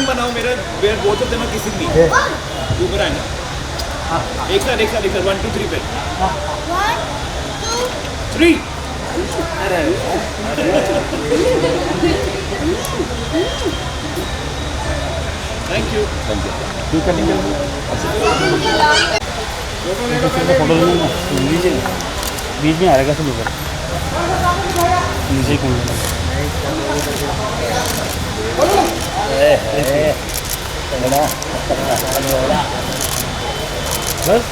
Drawing बनाओ मेरा वो तो मैं किसी भी ऊपर आए ना एक साथ 1 2 3 पे 1 2 3 थैंक यू फोटो लीजिए बीच में आ रहेगा सब ऊपर नीचे कौन बस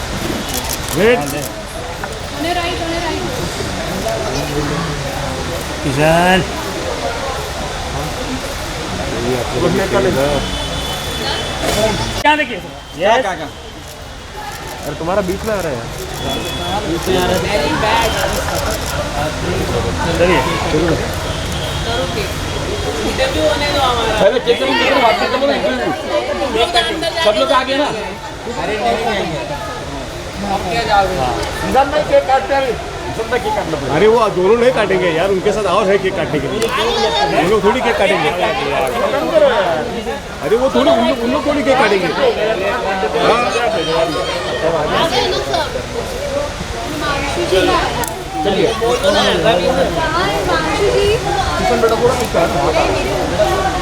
वेट किसान क्या देखिए अरे तुम्हारा बीच में आ रहा है चलिए चलो पहले केक कटिंग बात करते हैं सब लोग आ गए ना अरे नहीं आएंगे आप क्या जाओगे निजाम में केक काटते हैं अरे वो दोनों नहीं काटेंगे यार उनके साथ और है केक काटने के लिए हम लोग थोड़ी केक काटेंगे अरे वो थोड़ी उन लोग थोड़ी केक काटेंगे चलिए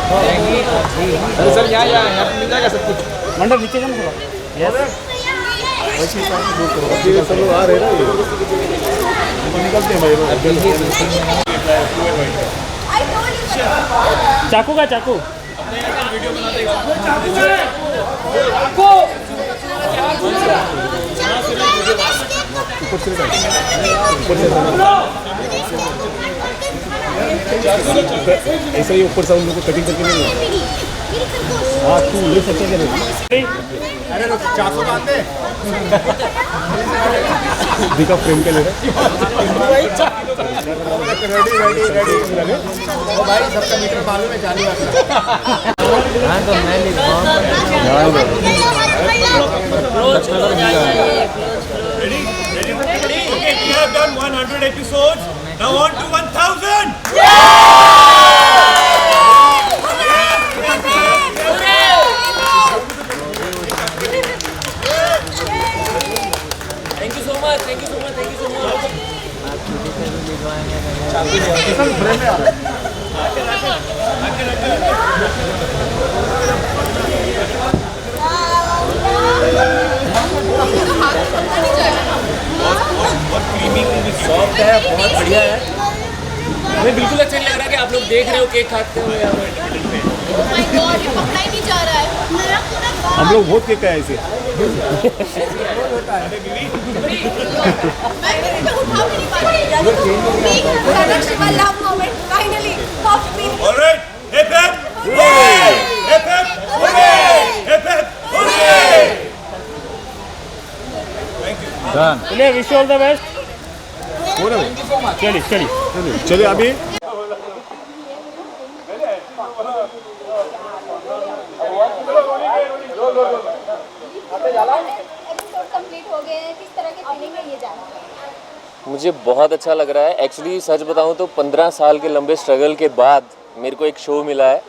अरे सर यहाँ मिल जाएगा सब कुछ मंडप नीचे का ना सब लोग आ रहे हैं ना ये निकलते हैं भाई चाकू का चाकू वीडियो बनाते ऐसा ही ऊपर से उन लोग को कटिंग करके नहीं हाँ तू ले सकते क्या नहीं अरे 400 बात है दिखा फ्रेम के लिए रेडी ओ भाई सबका मीटर मालूम है चालू हाँ तो मैं ready okay we have done 100 episodes now on to 1000 soft है बहुत बढ़िया है हमें बिल्कुल अच्छा नहीं लग रहा कि आप लोग देख रहे हो केक खाते हुए हम लोग बहुत केक है ऐसे Alright, hip hip, hooray! Hip hip, hooray! Hip hip, hooray! Thank you. Done चलिए विश ऑल द बेस्ट चलिए चलिए चलिए अभी मुझे बहुत अच्छा लग रहा है एक्चुअली सच बताऊं तो 15 साल के लंबे स्ट्रगल के बाद मेरे को एक शो मिला है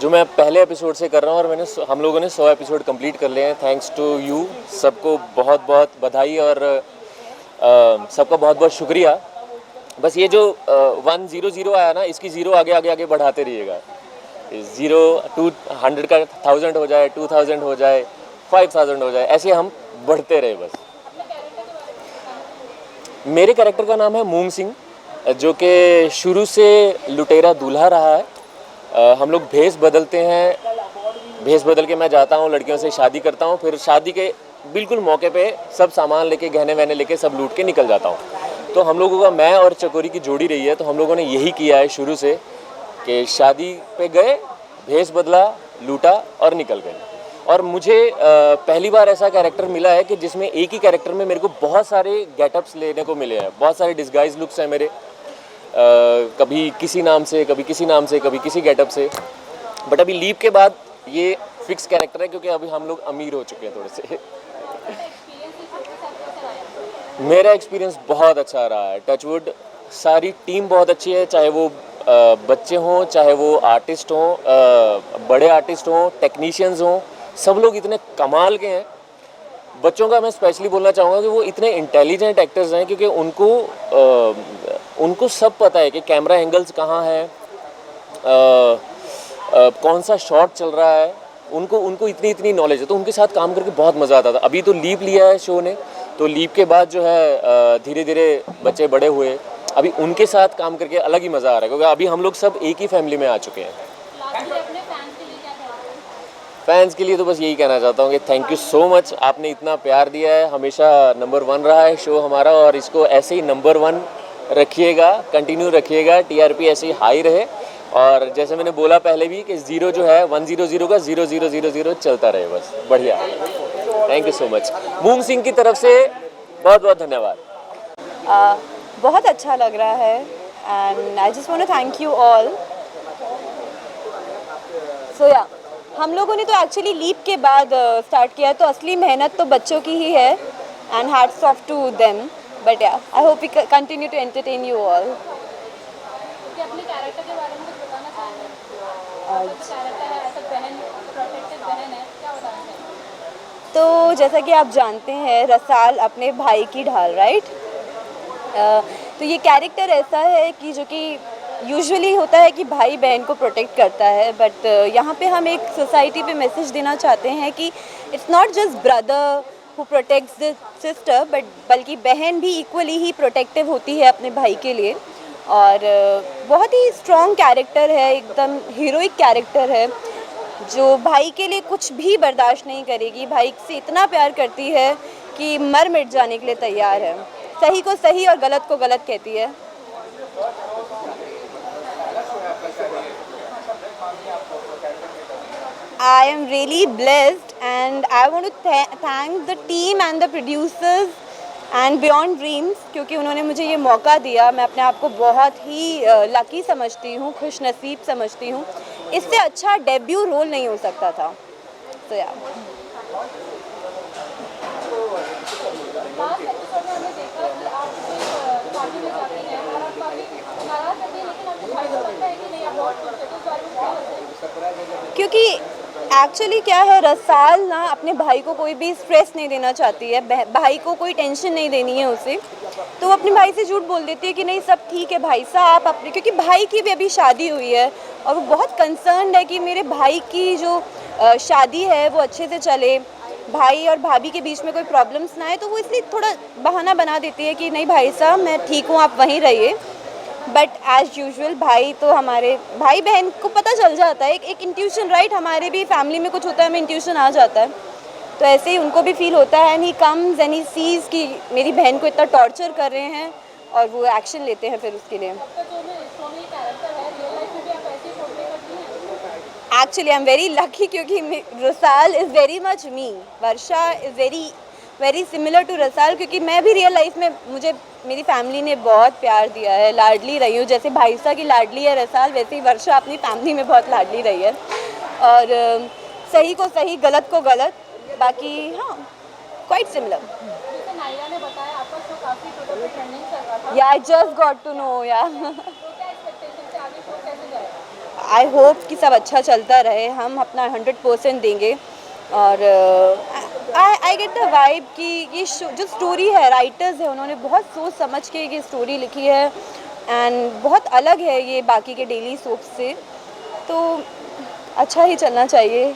जो मैं पहले एपिसोड से कर रहा हूं और हम लोगों ने 100 एपिसोड कंप्लीट कर लिए हैं थैंक्स टू यू सबको बहुत बहुत बधाई और सबका बहुत बहुत शुक्रिया बस ये जो 100 आया ना इसकी 0 आगे आगे आगे बढ़ाते रहिएगा 0 200 का 1000 हो जाए 2000 हो जाए 5000 हो जाए ऐसे हम बढ़ते रहे बस मेरे कैरेक्टर का नाम है मूंग सिंह जो कि शुरू से लुटेरा दूल्हा रहा है हम लोग भेष बदलते हैं भेष बदल के मैं जाता हूँ लड़कियों से शादी करता हूँ फिर शादी के बिल्कुल मौके पे सब सामान लेके गहने वहने लेके सब लूट के निकल जाता हूँ तो हम लोगों का मैं और चकोरी की जोड़ी रही है तो हम लोगों ने यही किया है शुरू से कि शादी पे गए भेष बदला लूटा और निकल गए और मुझे पहली बार ऐसा कैरेक्टर मिला है कि जिसमें एक ही कैरेक्टर में मेरे को बहुत सारे गेटअप्स लेने को मिले हैं बहुत सारे डिस्गाइज लुक्स हैं मेरे कभी किसी नाम से कभी किसी नाम से कभी किसी गेटअप से बट अभी लीप के बाद ये फिक्स कैरेक्टर है क्योंकि अभी हम लोग अमीर हो चुके हैं थोड़े से मेरा एक्सपीरियंस बहुत अच्छा रहा है टचवुड सारी टीम बहुत अच्छी है चाहे वो बच्चे हों, चाहे वो आर्टिस्ट हों, बड़े आर्टिस्ट हों, टेक्नीशियंस हों, सब लोग इतने कमाल के हैं। बच्चों का मैं स्पेशली बोलना चाहूँगा कि वो इतने इंटेलिजेंट एक्टर्स हैं, क्योंकि उनको सब पता है कि कैमरा एंगल्स कहाँ है, कौन सा शॉट चल रहा है। उनको इतनी इतनी नॉलेज है, तो उनके साथ काम करके बहुत मज़ा आता था। अभी तो लीव लिया है शो ने, तो लीव के बाद जो है धीरे धीरे बच्चे बड़े हुए, अभी उनके साथ काम करके अलग ही मज़ा आ रहा है, क्योंकि अभी हम लोग सब एक ही फैमिली में आ चुके हैं। फैंस के लिए तो बस यही कहना चाहता हूँ कि थैंक यू सो मच, आपने इतना प्यार दिया है, हमेशा नंबर 1 रहा है शो हमारा, और इसको ऐसे ही नंबर 1 रखिएगा, कंटिन्यू रखिएगा, टीआरपी ऐसे ही हाई रहे, और जैसे मैंने बोला पहले भी कि 0 जो है 100 का 0000 चलता रहे, बस बढ़िया। Thank you so much. Moong Singh की तरफ से बहुत बहुत धन्यवाद। बहुत अच्छा लग रहा है and I just want to thank you all. So या हम लोगों ने तो एक्चुअली लीप के बाद स्टार्ट किया, तो असली मेहनत तो बच्चों की ही है and hats off to them, but या I hope we continue to entertain you all. अपने कैरेक्टर के बारे में कुछ बताना चाहेंगे? कैरेक्टर है ऐसा बहन, प्रोटेक्टिव बहन है, क्या बताना चाहेंगे? तो जैसा कि आप जानते हैं, रसाल अपने भाई की ढाल, राइट? तो ये कैरेक्टर ऐसा है कि जो कि यूजुअली होता है कि भाई बहन को प्रोटेक्ट करता है, बट यहाँ पे हम एक सोसाइटी पे मैसेज देना चाहते हैं कि it's not just brother who protects the sister, बल्कि बहन भी इक्वली ही प्रोटेक्टिव होती है अपने भाई के लिए। और बहुत ही स्ट्रॉन्ग कैरेक्टर है, एकदम हीरोइक कैरेक्टर है, जो भाई के लिए कुछ भी बर्दाश्त नहीं करेगी, भाई से इतना प्यार करती है कि मर मिट जाने के लिए तैयार है, सही को सही और गलत को गलत कहती है। I am really blessed and I want to thank the team and the producers and Beyond Dreams, क्योंकि उन्होंने मुझे ये मौका दिया। मैं अपने आप को बहुत ही लकी समझती हूँ, खुश नसीब समझती हूँ। इससे अच्छा डेब्यू रोल नहीं हो सकता था। तो या लास्ट एपिसोड में हमने देखा कि आप कोई पार्टी में जाती हैं और आप काफ़ी नाराज़ रहती हैं, लेकिन आपको भाई को लगता है कि नहीं आप बहुत खुश हैं, तो उस बारे में क्या लगता है? क्योंकि एक्चुअली क्या है, रसाल ना अपने भाई को कोई भी स्ट्रेस नहीं देना चाहती है, भाई को कोई टेंशन नहीं देनी है उसे, तो वो अपने भाई से झूठ बोल देती है कि नहीं सब ठीक है भाई साहब अपने, क्योंकि भाई की भी अभी शादी हुई है और वो बहुत कंसर्न्ड है कि मेरे भाई की जो शादी है वो अच्छे से चले, भाई और भाभी के बीच में कोई प्रॉब्लम्स ना आए, तो वो इसलिए थोड़ा बहाना बना देती है कि नहीं भाई साहब मैं ठीक हूँ, आप वहीं रहिए। बट एज यूजुअल भाई तो हमारे भाई बहन को पता चल जाता है, एक इंट्यूशन, राइट? हमारे भी फैमिली में कुछ होता है, हमें इंट्यूशन आ जाता है, तो ऐसे ही उनको भी फील होता है and he comes and he sees कि मेरी बहन को इतना टॉर्चर कर रहे हैं और वो एक्शन लेते हैं फिर उसके लिए। Actually I am very lucky क्योंकि Rasal is very much me, Varsha is very similar to Rasal, क्योंकि मैं भी रियल लाइफ में मुझे मेरी फैमिली ने बहुत प्यार दिया है, लाडली रही हूँ। जैसे भाईसा की लाडली है रसाल, वैसे ही वर्षा अपनी फैमिली में बहुत लाडली रही है, और सही को सही गलत को गलत, बाकी हाँ क्वाइट सिमिलर। जैसे नायरा ने बताया आपका शो काफ़ी ट्विटर पे ट्रेंडिंग चल रहा था, या I just got to know या तो क्या एक्सपेक्टेशन से आगे शो कैसे जाएगा? आई होप कि सब अच्छा चलता रहे, हम अपना 100% देंगे, और आई गेट द वाइब कि ये जो स्टोरी है, राइटर्स है उन्होंने बहुत सोच समझ के ये स्टोरी लिखी है एंड बहुत अलग है ये बाकी के डेली सोप से, तो अच्छा ही चलना चाहिए।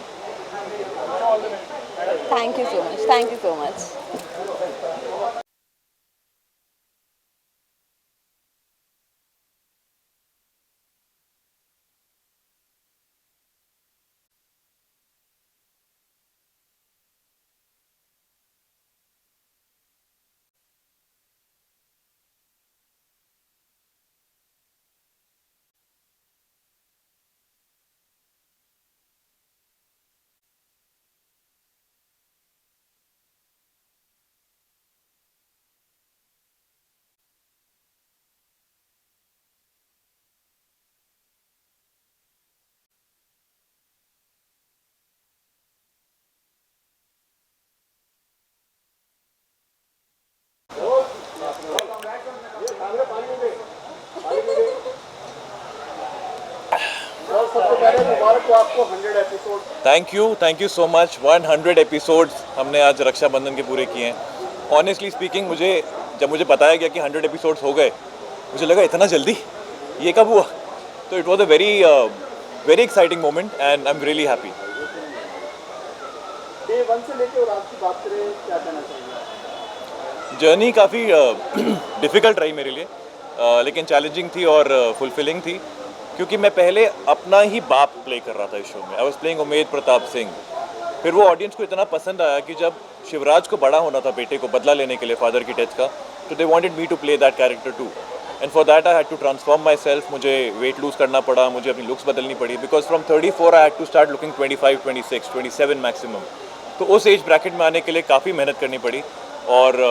Thank you so much. Thank you so much. 100 episodes हमने आज रक्षाबंधन के पूरे किए हैं। ऑनेस्टली स्पीकिंग जब मुझे बताया गया कि 100 एपिसोड्स हो गए, मुझे लगा इतना जल्दी, ये कब हुआ? तो it was a very exciting moment and I am really happy. Day 1 से लेकर और आज की बात करें, क्या कहना चाहिए? जर्नी काफ़ी डिफ़िकल्ट रही मेरे लिए, लेकिन चैलेंजिंग थी और फुलफिलिंग थी, क्योंकि मैं पहले अपना ही बाप प्ले कर रहा था इस शो में। I was playing Umed Pratap Singh. फिर वो ऑडियंस को इतना पसंद आया कि जब शिवराज को बड़ा होना था बेटे को बदला लेने के लिए फादर की डेथ का, तो they wanted me to play that character too, and for that I had to transform myself. मुझे वेट लूज़ करना पड़ा, मुझे अपनी लुक्स बदलनी पड़ी, because from 34 I had to start looking 25, 26, 27 maximum. तो उस एज ब्रैकेट में आने के लिए काफ़ी मेहनत करनी पड़ी, और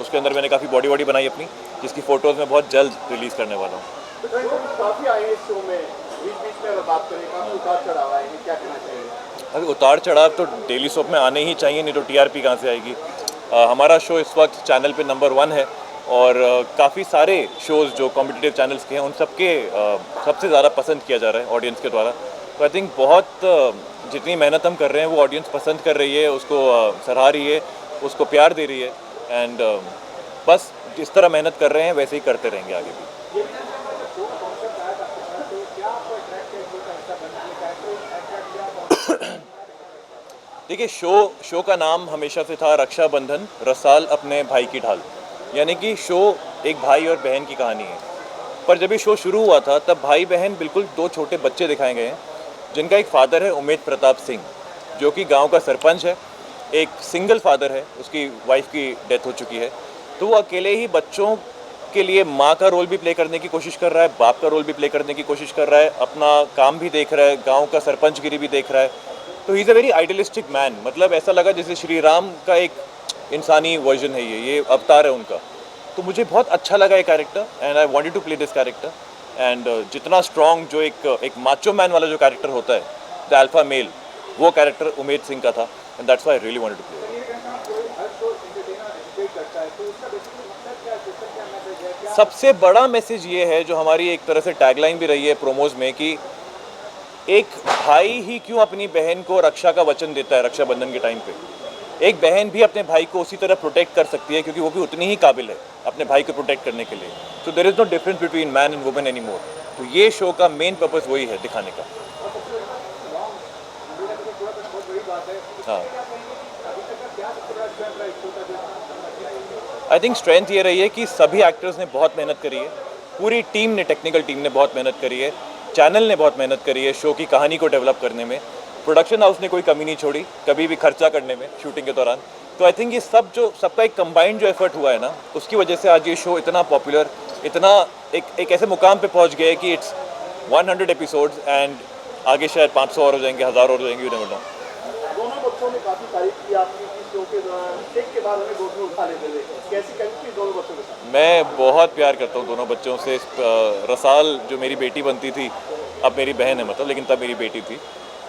उसके अंदर मैंने काफ़ी बॉडी बनाई अपनी, जिसकी फ़ोटोज़ मैं बहुत जल्द रिलीज़ करने वाला हूँ। काफ़ी आए इस शो में, बीच में अगर बात करें काफ़ी उतार चढ़ाव आए हैं, क्या कहना चाहिए? अभी उतार चढ़ाव तो डेली सोप में आने ही चाहिए, नहीं तो टीआरपी कहाँ से आएगी। हमारा शो इस वक्त चैनल पे नंबर 1 है, और काफ़ी सारे शोज़ जो कॉम्पिटिटिव चैनल्स के हैं उन सबके सबसे ज़्यादा पसंद किया जा रहा है ऑडियंस के द्वारा। तो आई थिंक बहुत जितनी मेहनत हम कर रहे हैं वो ऑडियंस पसंद कर रही है, उसको सराह रही है, उसको प्यार दे रही है, एंड बस जिस तरह मेहनत कर रहे हैं वैसे ही करते रहेंगे आगे भी। देखिए, शो का नाम हमेशा से था रक्षाबंधन रसाल अपने भाई की ढाल, यानी कि शो एक भाई और बहन की कहानी है। पर जब ये शो शुरू हुआ था तब भाई बहन बिल्कुल 2 छोटे बच्चे दिखाए गए हैं, जिनका एक फ़ादर है उमेद प्रताप सिंह, जो कि गांव का सरपंच है, एक सिंगल फादर है, उसकी वाइफ की डेथ हो चुकी है। तो वो अकेले ही बच्चों के लिए माँ का रोल भी प्ले करने की कोशिश कर रहा है, बाप का रोल भी प्ले करने की कोशिश कर रहा है, अपना काम भी देख रहा है, गाँव का सरपंचगिरी भी देख रहा है। तो he is a very idealistic man, मतलब ऐसा लगा जैसे श्री राम का एक इंसानी वर्जन है, ये अवतार है उनका। तो मुझे बहुत अच्छा लगा ये character, and I wanted to play this character. And जितना स्ट्रॉन्ग जो एक माचो मैन वाला जो कैरेक्टर होता है, द अल्फा मेल, वो कैरेक्टर उमेद सिंह का था, and that's why I really wanted to play. सबसे बड़ा मैसेज ये है, जो हमारी एक तरह से टैगलाइन भी रही है प्रोमोज में, कि एक भाई ही क्यों अपनी बहन को रक्षा का वचन देता है रक्षाबंधन के टाइम पे, एक बहन भी अपने भाई को उसी तरह प्रोटेक्ट कर सकती है, क्योंकि वो भी उतनी ही काबिल है अपने भाई को प्रोटेक्ट करने के लिए। So there is no difference between man and women anymore. तो ये शो का मेन पर्पस वही है, दिखाने का। हाँ, आई थिंक स्ट्रेंथ ये रही है कि सभी एक्टर्स ने बहुत मेहनत करी है, पूरी टीम ने, टेक्निकल टीम ने बहुत मेहनत करी है, चैनल ने बहुत मेहनत करी है शो की कहानी को डेवलप करने में, प्रोडक्शन हाउस ने कोई कमी नहीं छोड़ी कभी भी खर्चा करने में शूटिंग के दौरान। तो आई थिंक ये सबका एक कंबाइंड जो एफर्ट हुआ है ना, उसकी वजह से आज ये शो इतना पॉपुलर, इतना एक ऐसे मुकाम पे पहुंच गया है कि इट्स 100 एपिसोड्स, एंड आगे शायद 500 और हो जाएंगे, 1000 और हो जाएंगे, यू नेवर नो। दोनों बच्चों ने काफ़ी तारीफ की आपकी शो के दौरान, टेक के बाद हमें गोद में उठा लेते थे, कैसी कनेक्ट थी दोनों बच्चों के साथ? मैं बहुत प्यार करता हूँ दोनों बच्चों से। रसाल जो मेरी बेटी बनती थी, अब मेरी बहन है मतलब, लेकिन तब मेरी बेटी थी,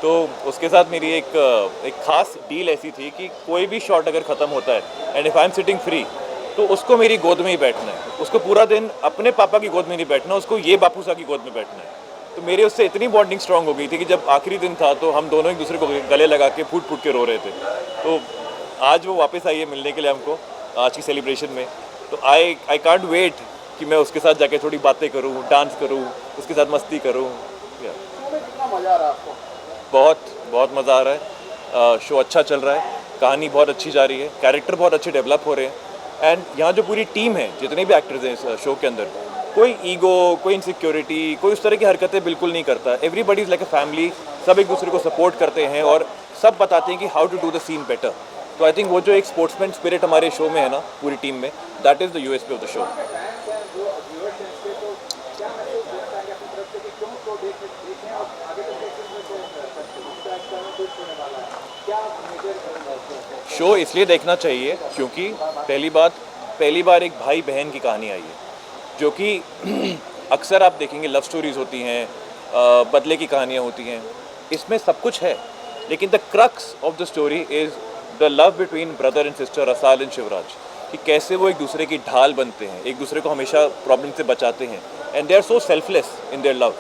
तो उसके साथ मेरी एक खास डील ऐसी थी कि कोई भी शॉट अगर ख़त्म होता है and if I am sitting free, तो उसको मेरी गोद में ही बैठना है, उसको पूरा दिन अपने पापा की गोद में नहीं बैठना, उसको ये बापू साहब की गोद में बैठना है। तो मेरे उससे इतनी बॉन्डिंग स्ट्रांग हो गई थी कि जब आखिरी दिन था तो हम दोनों एक दूसरे को गले लगा के फूट फूट के रो रहे थे। तो आज वो वापस आई है मिलने के लिए हमको आज की सेलिब्रेशन में, तो आई कांट वेट कि मैं उसके साथ जाके थोड़ी बातें करूँ, डांस करूँ, उसके साथ मस्ती करूँ। कितना मज़ा आ रहा है आपको? बहुत मज़ा आ रहा है। शो अच्छा चल रहा है, कहानी बहुत अच्छी जा रही है, कैरेक्टर बहुत अच्छे डेवलप हो रहे हैं, एंड यहाँ जो पूरी टीम है, जितने भी एक्टर्स हैं इस शो के अंदर, कोई ईगो, कोई इनसिक्योरिटी, कोई उस तरह की हरकतें बिल्कुल नहीं करता। Everybody is like a family, सब एक दूसरे को सपोर्ट करते हैं और सब बताते हैं कि how to do the scene better. तो आई थिंक वो जो एक स्पोर्ट्समैन स्पिरिट हमारे शो में है ना, पूरी टीम में, that is the USP of the show. Show इसलिए देखना चाहिए क्योंकि पहली बार एक भाई बहन की कहानी आई है, जो कि अक्सर आप देखेंगे लव स्टोरीज़ होती हैं, बदले की कहानियाँ होती हैं, इसमें सब कुछ है, लेकिन the crux of the story is the love between brother and sister Rasal and Shivraj, कि कैसे वो एक दूसरे की ढाल बनते हैं, एक दूसरे को हमेशा प्रॉब्लम से बचाते हैं, and they are so selfless in their love.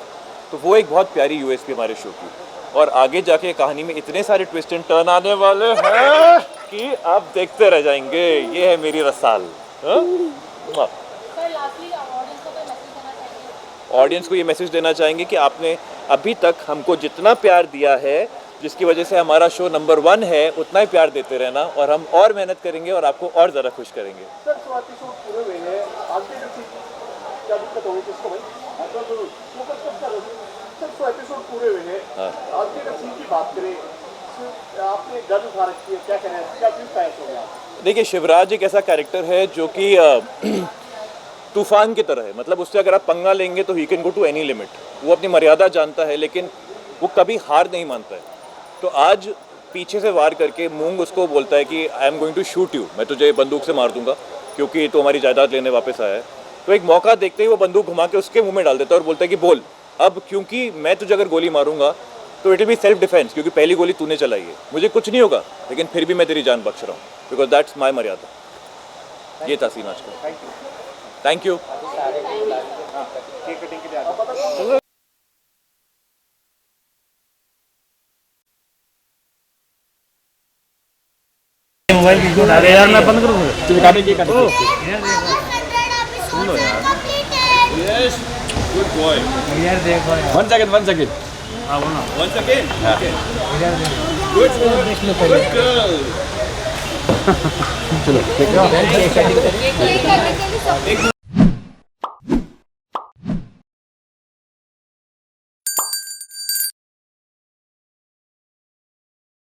तो वो एक बहुत प्यारी यूएसपी हमारे शो की, और आगे जाके कहानी में इतने सारे ट्विस्ट एंड टर्न आने वाले हैं कि आप देखते रह जाएंगे। ये है मेरी रसाल। हाँ? सर लास्टली ऑडियंस को कोई मैसेज देना चाहिए? ऑडियंस को ये मैसेज देना चाहेंगे कि आपने अभी तक हमको जितना प्यार दिया है, जिसकी वजह से हमारा शो नंबर 1 है, उतना ही प्यार देते रहना और हम और मेहनत करेंगे और आपको और ज़्यादा खुश करेंगे। सर शुरुआती शूट पूरे हुए हैं, आगे का सीन क्या दिक्कत होगी किसको भाई? फोकस कब कर रहे हो? सर 100 एपिसोड पूरे हुए हैं, आगे का सीन की बात करें, आपने गन उठा रखी है, क्या कहना है, क्या क्यों फायर हो गया? देखिए, शिवराज एक ऐसा कैरेक्टर है जो कि तूफान की तरह है। मतलब उससे अगर आप पंगा लेंगे तो he can go to any limit. वो अपनी मर्यादा जानता है, लेकिन वो कभी हार नहीं मानता है। तो आज पीछे से वार करके मूंग उसको बोलता है कि I am going to shoot you, मैं तुझे बंदूक से मार दूंगा क्योंकि तो हमारी जायदाद लेने वापस आया है। तो एक मौका देखते ही वो बंदूक घुमा के उसके मुंह में डाल देता है और बोलता है कि बोल अब, क्योंकि मैं तुझे अगर गोली मारूंगा तो it will be self defence, क्योंकि पहली गोली तूने चलाई है, मुझे कुछ नहीं होगा लेकिन फिर भी मैं तेरी जान बख्श रहा हूँ, बिकॉज दैट्स माई मर्यादा। ये था सीन आज का। Thank you. मोबाइल की क्यों? अरे यार मैं बंद करूँ? चलो काटे के काटे। सुन लो यार। Yes, good boy. यार देखो यार। 1 सेकंड। हाँ बोलो। Once again. इधर देखो। गुड देख लो पहले। गर्ल। चलो देखो।